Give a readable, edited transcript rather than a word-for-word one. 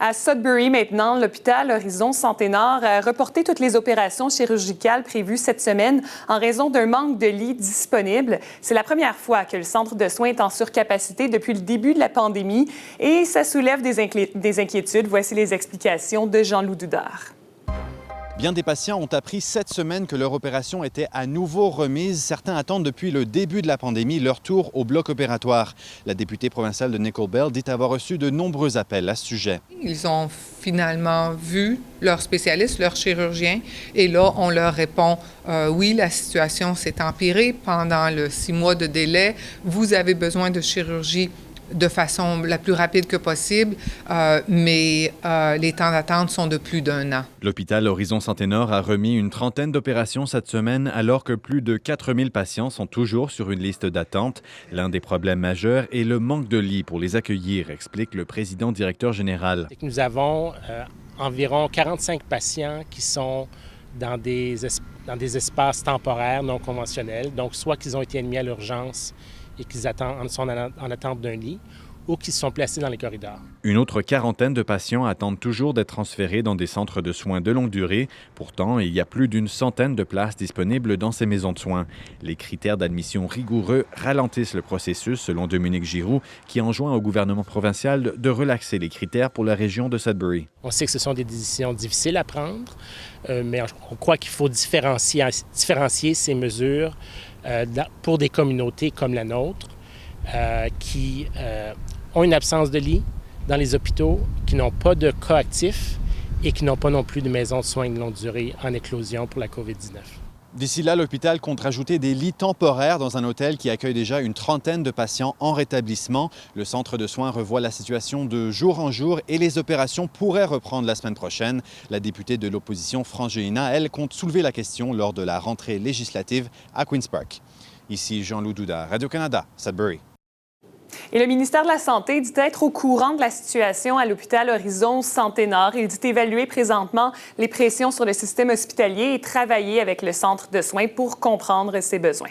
À Sudbury, maintenant, l'hôpital Horizon Santé Nord a reporté toutes les opérations chirurgicales prévues cette semaine en raison d'un manque de lits disponibles. C'est la première fois que le centre de soins est en surcapacité depuis le début de la pandémie et ça soulève des inquiétudes. Voici les explications de Jean-Loup Doudard. Bien des patients ont appris cette semaine que leur opération était à nouveau remise. Certains attendent depuis le début de la pandémie leur tour au bloc opératoire. La députée provinciale de Nickel Belt dit avoir reçu de nombreux appels à ce sujet. Ils ont finalement vu leur spécialiste, leur chirurgien, et là, on leur répond oui, la situation s'est empirée pendant le 6 mois de délai. Vous avez besoin de chirurgie de façon la plus rapide que possible, mais les temps d'attente sont de plus d'1 an. L'hôpital Horizon Santé Nord a remis une trentaine d'opérations cette semaine, alors que plus de 4000 patients sont toujours sur une liste d'attente. L'un des problèmes majeurs est le manque de lits pour les accueillir, explique le président-directeur général. Nous avons environ 45 patients qui sont dans des espaces temporaires non conventionnels, donc soit qu'ils ont été admis à l'urgence et qu'ils sont en attente d'un lit, ou qui sont placés dans les corridors. Une autre quarantaine de patients attendent toujours d'être transférés dans des centres de soins de longue durée. Pourtant, il y a plus d'une centaine de places disponibles dans ces maisons de soins. Les critères d'admission rigoureux ralentissent le processus, selon Dominique Giroux, qui enjoint au gouvernement provincial de relaxer les critères pour la région de Sudbury. On sait que ce sont des décisions difficiles à prendre, mais on croit qu'il faut différencier ces mesures pour des communautés comme la nôtre, qui ont une absence de lit dans les hôpitaux, qui n'ont pas de cas actifs et qui n'ont pas non plus de maisons de soins de longue durée en éclosion pour la COVID-19. D'ici là, l'hôpital compte rajouter des lits temporaires dans un hôtel qui accueille déjà une trentaine de patients en rétablissement. Le centre de soins revoit la situation de jour en jour et les opérations pourraient reprendre la semaine prochaine. La députée de l'opposition, France Géina, elle, compte soulever la question lors de la rentrée législative à Queen's Park. Ici Jean-Loup Doudard, Radio-Canada, Sudbury. Et le ministère de la Santé dit être au courant de la situation à l'hôpital Horizon Santé Nord. Il dit évaluer présentement les pressions sur le système hospitalier et travailler avec le centre de soins pour comprendre ses besoins.